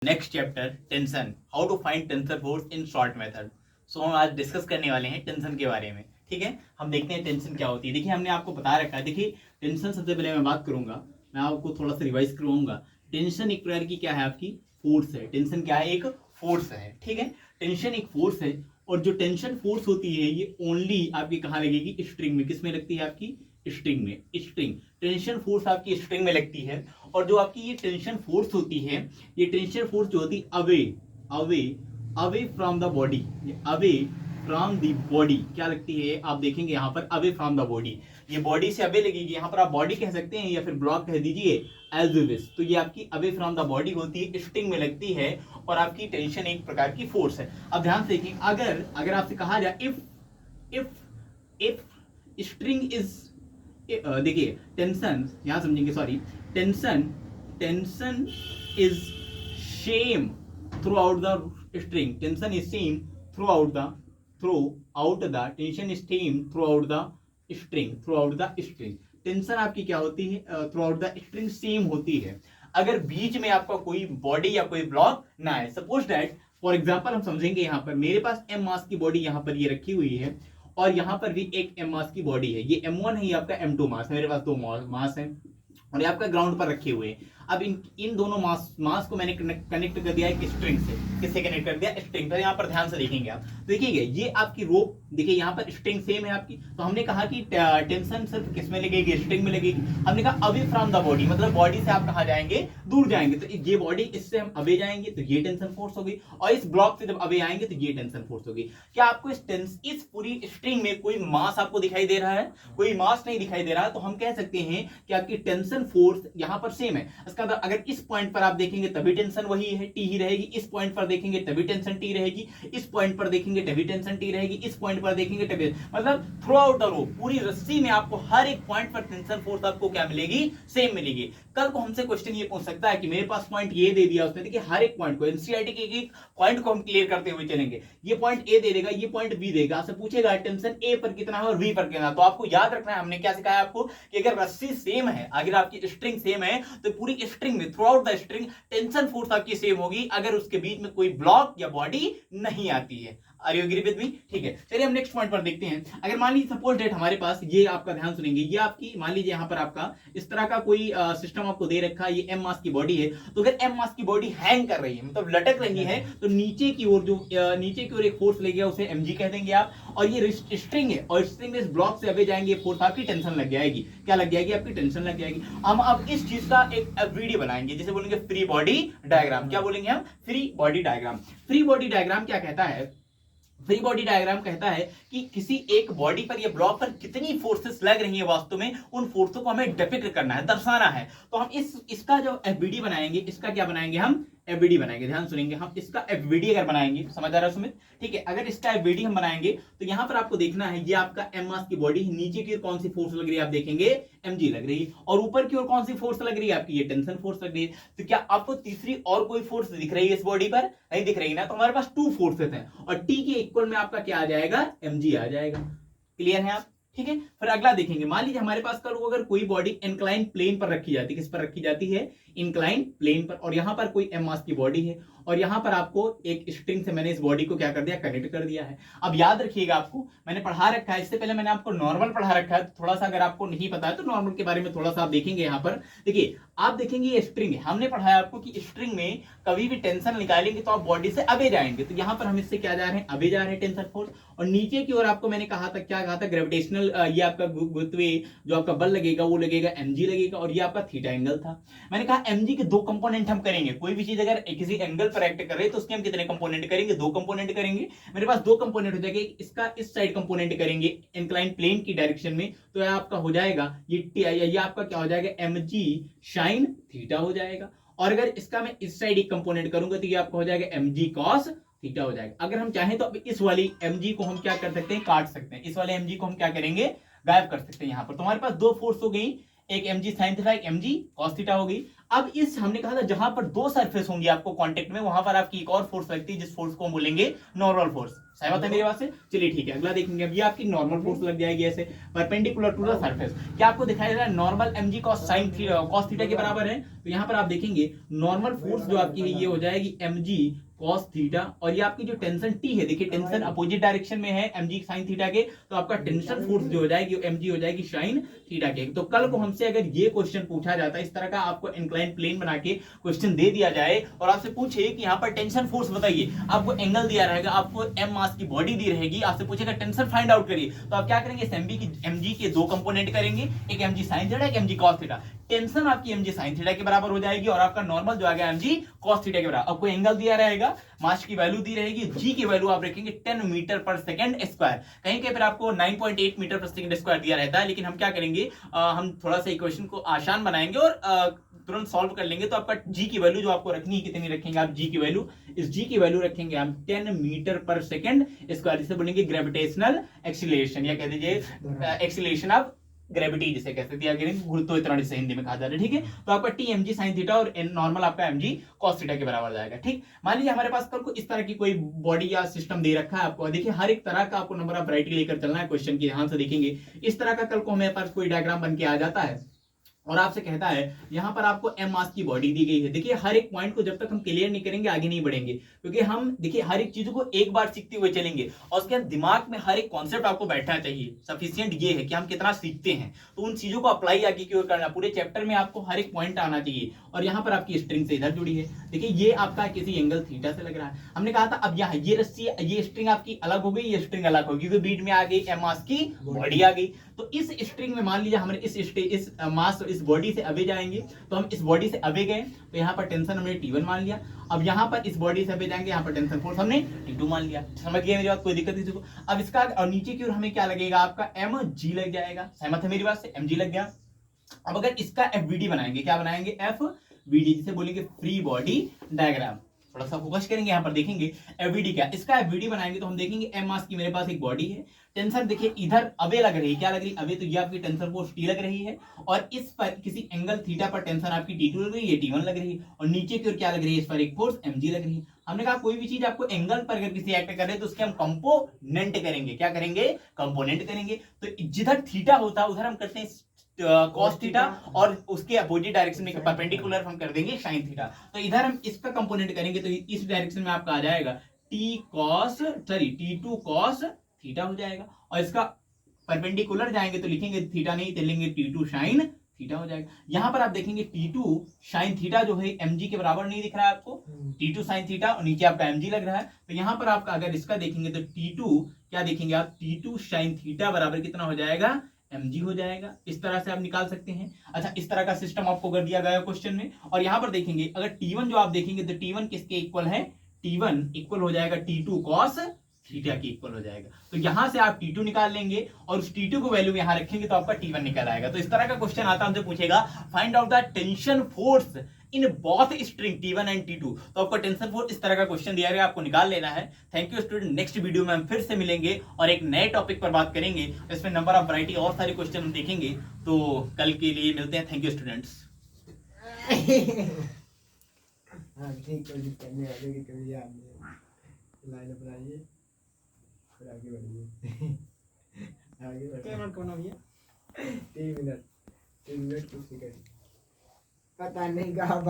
Next chapter tension, how to find tensor force in short method. So हम आज discuss करने वाले हैं टेंशन के बारे में। ठीक है, हम देखते हैं टेंशन क्या होती है। देखिए हमने आपको बता रखा है। देखिए टेंशन सबसे पहले मैं बात करूंगा, मैं आपको थोड़ा सा रिवाइज करवाऊंगा। टेंशन एक प्रकार की क्या है, आपकी फोर्स है। टेंशन क्या है, एक फोर्स है। ठीक है, टेंशन एक फोर्स है। और जो टेंशन फोर्स होती है ये ओनली आपकी कहाँ लगेगी, स्ट्रिंग में। किस में लगती है, आपकी स्ट्रिंग में। स्ट्रिंग टेंशन फोर्स आपकी स्ट्रिंग में लगती है। और जो आपकी ये टेंशन फोर्स होती है, ये टेंशन फोर्स जो होती है away away away from the body, away from the body क्या लगती है, आप देखेंगे यहाँ पर अवे फ्रॉम द बॉडी, ये बॉडी से अवे लगेगी। यहाँ पर आप बॉडी कह सकते हैं या फिर ब्लॉक कह दीजिए, एज यू विश। तो ये आपकी अवे फ्रॉम द बॉडी होती है, स्ट्रिंग में लगती है। और आपकी टेंशन एक प्रकार की फोर्स है। अब ध्यान से देखिए, अगर आपसे कहा जाए इफ स्ट्रिंग इज, देखिए टेंशन यहां समझेंगे, sorry, tension is same through out the string, tension is same through out the tension is same through out the string. Tension आपकी क्या होती है, through out the string same होती है। अगर बीच में आपका कोई बॉडी या कोई ब्लॉक ना है, सपोज दैट फॉर एग्जांपल हम समझेंगे, यहाँ पर मेरे पास एम मास की बॉडी यहाँ पर ये रखी हुई है और यहाँ पर भी एक एम मास की बॉडी है। ये M1 है, ये आपका M2 मास है। मेरे पास दो मास है और ये आपका ग्राउंड पर रखे हुए हैं। अब इन दोनों मास को मैंने कनेक्ट कर दिया एक स्ट्रिंग से। किससे कनेक्ट कर दिया, स्ट्रिंग। तो यहाँ पर ध्यान से देखेंगे आप, देखिए ये आपकी रोप, देखिए यहाँ पर स्ट्रिंग सेम है आपकी। तो हमने कहा कि टेंशन सिर्फ किस में लगेगी, स्ट्रिंग में लगेगी। हमने कहा अवे फ्रॉम द बॉडी, मतलब बॉडी से आप कहाँ जाएंगे, दूर जाएंगे। तो ये बॉडी, इससे हम अवे जाएंगे तो ये टेंशन फोर्स होगी, और इस ब्लॉक से जब अवे आएंगे तो ये टेंशन फोर्स होगी। क्या आपको इस पूरी स्ट्रिंग में कोई मास आपको दिखाई दे रहा है, कोई मास नहीं दिखाई दे रहा है, तो हम कह सकते हैं कि आपकी टेंशन फोर्स यहाँ पर सेम है। इसका मतलब अगर इस पॉइंट पर आप देखेंगे तभी टेंशन वही है, टी ही रहेगी। इस पॉइंट पर देखेंगे तभी टेंशन टी रहेगी, इस पॉइंट पर देखेंगे तभी टेंशन टी रहेगी, इस पॉइंट पर देखेंगे तभी, मतलब थ्रू आउट द रोप, पूरी रस्सी में आपको हर एक पॉइंट पर टेंशन फोर्स आपको क्या मिलेगी, सेम मिलेगी। कल को हमसे क्वेश्चन ये पूछ सकता है कि मेरे पास पॉइंट ये दे दिया उसने, देखिए हर एक पॉइंट को, एनसीईआरटी के एक पॉइंट को हम क्लियर करते हुए चलेंगे। ये पॉइंट ए दे देगा, ये पॉइंट बी देगा, आपसे पूछेगा टेंशन ए पर कितना है और बी पर कितना है। तो आपको याद रखना है, हमने क्या सिखाया आपको कि अगर रस्सी सेम है, अगर आपकी स्ट्रिंग सेम है, तो पूरी स्ट्रिंग में through out the string tension force आपकी सेम होगी, अगर उसके बीच में कोई ब्लॉक या बॉडी नहीं आती है। Are you agree with me? ठीक है, चलिए हम नेक्स्ट पॉइंट पर देखते हैं। अगर मान लीजिए सपोज डेट हमारे पास ये, आपका ध्यान सुनेंगे, ये आपकी मान लीजिए यहाँ पर आपका इस तरह का कोई सिस्टम आपको दे रखा है, ये एम मास की बॉडी है। तो अगर एम मास की बॉडी हैंग कर रही है, मतलब लटक रही है, तो नीचे की ओर नीचे की ओर एक फोर्स लगेगा, उसे mg कह देंगे आप। और ये स्ट्रिंग है और स्ट्रिंग में इस ब्लॉक से अबे जाएंगे, फोर्स आपकी टेंशन लग जाएगी। क्या लग जाएगी, आपकी टेंशन लग जाएगी। हम अब इस चीज का एक वीडियो बनाएंगे, जिसे बोलेंगे फ्री बॉडी डायग्राम। क्या बोलेंगे हम, free body diagram. Free body diagram क्या कहता है, फ्री बॉडी डायग्राम कहता है कि किसी एक बॉडी पर या ब्लॉक पर कितनी फोर्सेस लग रही है, वास्तव में उन फोर्सों को हमें डिपिक्ट करना है, दर्शाना है। तो हम इसका जो एफबीडी बनाएंगे, इसका क्या बनाएंगे, हम एफबीडी बनाएंगे। ध्यान सुनेंगे, हम इसका एफबीडी अगर बनाएंगे, समझ आ रहा है सुमित? ठीक है, अगर इसका एफबीडी हम बनाएंगे तो यहां पर आपको देखना है, ये आपका एम मास की बॉडी, नीचे की ओर कौन सी फोर्स लग रही है, आप देखेंगे mg लग रही है, और ऊपर की ओर कौन सी फोर्स लग रही है, आपकी ये टेंशन फोर्स लग रही है। तो क्या आपको तीसरी और कोई फोर्स दिख रही है इस बॉडी पर? नहीं दिख रही ना। तो हमारे पास टू फोर्सेस हैं और टी के इक्वल में आपका क्या आ जाएगा, mg आ जाएगा। क्लियर है आप? ठीक है, फिर अगला देखेंगे। मान लीजिए हमारे पास कल अगर कोई बॉडी इंक्लाइन प्लेन पर रखी जाती है, किस पर रखी जाती है, इंक्लाइन प्लेन पर, और यहां पर कोई एम मास की बॉडी है और यहां पर आपको एक स्ट्रिंग से मैंने इस बॉडी को क्या कर दिया, कनेक्ट कर दिया है। अब याद रखिएगा, आपको मैंने पढ़ा रखा है, इससे पहले मैंने आपको नॉर्मल पढ़ा रखा है। तो थोड़ा सा अगर आपको नहीं पता है तो नॉर्मल के बारे में थोड़ा सा आप देखेंगे। यहाँ पर देखिए, आप देखेंगे ये स्ट्रिंग है, हमने पढ़ाया आपको कि स्ट्रिंग में कभी भी टेंशन निकालेंगे तो आप बॉडी से अबे जाएंगे। तो यहाँ पर हम इससे क्या जा रहे हैं, अबे जा रहे हैं टेंशन फोर्स। और नीचे की ओर आपको मैंने कहा था, क्या कहा था, ग्रेविटेशनल, ये आपका गुरुत्वीय जो आपका बल लगेगा वो लगेगा, mg लगेगा, और ये आपका थीटा एंगल था। मैंने कहा mg के दो कंपोनेंट हम करेंगे। कोई भी चीज अगर किसी एंगल पर एक्ट कर रहे हैं तो उसके हम कितने कंपोनेंट करेंगे, दो कंपोनेंट करेंगे। मेरे पास दो कंपोनेंट हो जाएंगे, इसका इस साइड कंपोनेंट करेंगे इंक्लाइन प्लेन की डायरेक्शन में, तो आपका हो जाएगा ये आपका क्या हो जाएगा, mg sin थीटा हो जाएगा। और अगर इसका मैं इस साइड एक कंपोनेंट करूंगा तो ये आपका हो जाएगा mg cos थीटा हो जाएगा। अगर हम चाहें तो अब इस वाली mg को हम क्या कर सकते हैं, काट सकते हैं। इस वाले mg को हम क्या करेंगे, गायब कर सकते हैं। यहाँ पर तो हमारे पास दो फोर्स हो गई, एक mg sin थीटा, एक mg cos थीटा हो गई। अब इस हमने कहा था जहां पर दो सरफेस होंगी आपको कांटेक्ट में, वहां पर आपकी एक और फोर्स लगती है जिस फोर्स को हम बोलेंगे नॉर्मल फोर्स। सहमत है मेरी बात से? चलिए ठीक है, अगला देखेंगे। अब ये आपकी नॉर्मल फोर्स लग जाएगी ऐसे परपेंडिकुलर टू द सरफेस। क्या आपको दिखाई दे रहा है? Normal mg cos sin cos theta के बराबर है। तो यहां पर आप देखेंगे नॉर्मल फोर्स जो आपकी है ये हो जाएगी mg cos थीटा, और ये आपकी जो टेंशन T है, देखिए टेंशन अपोजिट डायरेक्शन में है mg sin थीटा के, तो आपका टेंशन फोर्स जो हो जाएगी mg हो जाएगी sin थीटा के। तो कल को हमसे अगर ये क्वेश्चन पूछा जाता है, इस तरह का आपको इंक्लाइन प्लेन बना के क्वेश्चन दे दिया जाए और आपसे पूछे कि यहाँ पर टेंशन फोर्स बताइए, आपको एंगल दिया रहेगा, आपको m मास की बॉडी दी रहेगी, आपसे पूछेगा टेंशन फाइंड आउट करिए, तो आप क्या करेंगे? mg के दो कंपोनेंट करेंगे, एक mg sin थीटा, एक mg cos थीटा। टेंशन आपकी mg sin थीटा के बराबर हो जाएगी और आपका नॉर्मल जो आ गया mg cos थीटा के बराबर। आपको एंगल दिया रहेगा, मास की वैल्यू दी रहेगी, g की वैल्यू आप रखेंगे 10 मीटर पर सेकंड स्क्वायर, कहीं कहीं पर आपको 9.8 मीटर पर सेकंड स्क्वायर दिया रहता है, लेकिन हम क्या करेंगे, हम थोड़ा सा इक्वेशन को आसान बनाएंगे और तुरंत सॉल्व कर लेंगे। तो आपका g की वैल्यू जो आपको रखनी है, कितनी रखेंगे आप g की वैल्यू? इस g की वैल्यू रखेंगे हम 10 मीटर पर सेकंड स्क्वायर, जिसे बोलेंगे ग्रेविटेशनल एक्सीलरेशन, या कह दीजिए एक्सीलरेशन ऑफ ग्रेविटी जिसे कहते हैं, गुरुत्वाकर्षण जिसे हिंदी में कहा जाता है। ठीक है, तो आपका टी mg sin थीटा और नॉर्मल आपका mg cos थीटा के बराबर जाएगा। ठीक, मान लीजिए हमारे पास कल को इस तरह की कोई बॉडी या सिस्टम दे रखा है आपको, देखिए हर एक तरह का आपको नंबर ऑफ वैरायटी लेकर चलना है क्वेश्चन की, ध्यान से देखेंगे। इस तरह का कल को हमारे पास कोई डायग्राम बन के आ जाता है और आपसे कहता है यहां पर आपको m मास की बॉडी दी गई है। देखिए हर एक पॉइंट को जब तक हम क्लियर नहीं करेंगे आगे नहीं बढ़ेंगे, क्योंकि हम देखिए हर एक चीज को एक बार सीखते हुए चलेंगे और उसके बाद दिमाग में हर एक कॉन्सेप्ट आपको बैठना चाहिए। सफिशिएंट ये है कि हम कितना सीखते हैं, तो उन चीजों को अप्लाई आगे की ओर करना, पूरे चैप्टर में आपको हर एक पॉइंट आना चाहिए। और यहाँ पर आपकी स्ट्रिंग से इधर जुड़ी है, देखिए ये आपका किसी एंगल थीटा से लग रहा है। हमने कहा था अब यहाँ ये रस्सी, ये स्ट्रिंग आपकी अलग हो गई, ये स्ट्रिंग अलग होगी, क्योंकि बीच में आ गई m मास की बॉडी आ गई। तो इस स्ट्रिंग में मान लीजिए हमारे इस मास इस बॉडी से अवे जाएंगे, तो हम इस बॉडी से अवे गए, तो यहाँ पर टेंशन हमने T1 मान लिया। अब यहाँ पर इस बॉडी से अवे जाएंगे, यहाँ पर टेंशन फोर्स हमने T2 मान लिया। समझ गए मेरी बात? कोई दिक्कत नहीं। अब इसका और नीचे की ओर हमें क्या लगेगा? आपका mg लग जाएगा। सहमत है मेरी बात से? mg लग गया। अब अगर इसका FBD बनाएंगे, क्या बनाएंगे? FBD, जिसे बोलेंगे फ्री बॉडी डायग्राम। थोड़ा सा फोकस करेंगे, यहाँ पर देखेंगे FBD क्या, इसका FBD बनाएंगे तो हम देखेंगे m मास की मेरे पास एक बॉडी है, टेंशन देखिए इधर अवे लग रही है, क्या लग रही है? अवे, तो ये आपकी टेंशन फोर्स T लग रही है, और इस पर किसी एंगल थीटा पर टेंशन आपकी T2 लग रही है, ये T1 लग रही है, और नीचे की ओर क्या लग रही है? इस पर एक फोर्स mg लग रही है। हमने कहा कोई भी चीज आपको एंगल पर अगर किसी एक्ट करे तो उसके हम कंपोनेंट करेंगे। क्या करेंगे? कंपोनेंट करेंगे। तो जिधर थीटा होता है उधर हम करते हैं cos थीटा, और उसके अपोजिट डायरेक्शन में परपेंडिकुलर हम कर देंगे sin थीटा। तो इधर हम इसका कंपोनेंट करेंगे, तो इस डायरेक्शन में आपका आ जाएगा T2 cos थीटा हो जाएगा, और इसका परपेंडिकुलर जाएंगे तो लिखेंगे थीटा नहीं तो लिखेंगे T2 sin थीटा हो जाएगा। यहां पर आप देखेंगे T2 sin थीटा जो है mg के बराबर नहीं दिख रहा है आपको, T2 sin थीटा और नीचे आपका mg लग रहा है, तो यहां पर आपका अगर इसका देखेंगे तो T2 क्या देखेंगे आप? T2 sin थीटा बराबर कितना हो जाएगा? mg हो जाएगा। इस तरह से आप निकाल सकते हैं। अच्छा, इस तरह का सिस्टम आपको कर दिया गया क्वेश्चन में। और यहां पर देखेंगे अगर T1 जो आप देखेंगे तो T1 किसके इक्वल है? T1 इक्वल हो जाएगा T2 cos थीटा की इक्वल हो जाएगा। तो यहां से आप T2 निकाल लेंगे और उस T2 को वैल्यू यहां रखेंगे तो आपका T1 निकल आएगा। तो इस तरह का क्वेश्चन आता है, हमसे पूछेगा find out the tension force in both string T1 and T2। तो आपको टेंशन फोर्स इस तरह का क्वेश्चन दिया गया, आपको निकाल लेना है। Thank you student. Next video में हम फिर से मिलेंगे और एक नए टॉपिक पर बात करेंगे, इसमें नंबर ऑफ वैरायटी और सारे क्वेश्चन हम देखेंगे। तो कल के लिए मिलते हैं। Thank you students. लाइन अपनाइए, फिर आगे बढ़िए। आगे बढ़िए। कौन हो गया? 3 मिनट 3 मिनट कुछ सेकंड, पता नहीं कहाँ